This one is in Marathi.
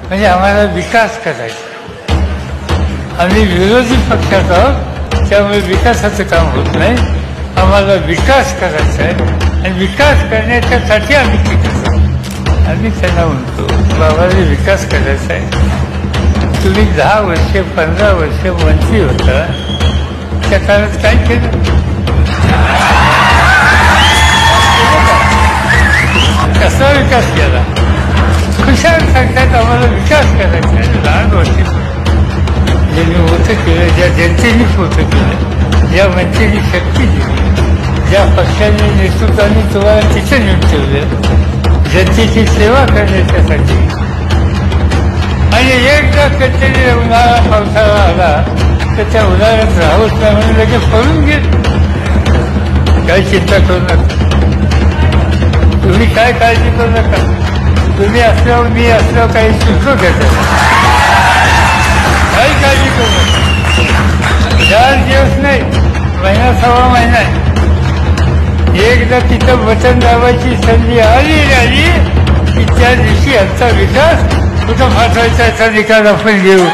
म्हणजे आम्हाला विकास करायचा. आम्ही विरोधी पक्षात आहोत, त्यामुळे विकासाचं काम होत नाही. आम्हाला विकास करायचा आहे आणि विकास करण्याच्यासाठी आम्ही शिकतो. आम्ही त्यांना म्हणतो बाबाला विकास करायचा आहे. तुम्ही 10 वर्ष 15 वर्ष मंत्री होता, त्या काळात काय केलं? कसा विकास केला? खुशाल सांगतात आम्हाला विकास करायचा आहे. लहान वर्षी ज्यांनी होतं केलं, ज्या जनतेने होतं केलं, ज्या मंत्र्यांनी शक्ती दिली, ज्या पक्षाने नेतृत्वाने तुम्हाला तिथे नेऊन ठेवलं जनतेची सेवा करण्यासाठी. आणि एकदा कधीतरी उन्हाळा पावसाळा आला तर त्या उन्हाळ्यात राहूच नाही म्हणून लगेच पळून गेले. काही चिंता करू नका, तुम्ही काय काळजी करू नका. तुम्ही असल्यावर मी असल्यावर काही सुचू घेत काही काळजी करू नका. 4 दिवस नाही, महिना 1.25 महिना आहे. एकदा तिथं बटन दाबायची संधी आली की त्या दिवशी आजचा विकास कुठं फाटवायचा याचा निकाल आपण घेऊ.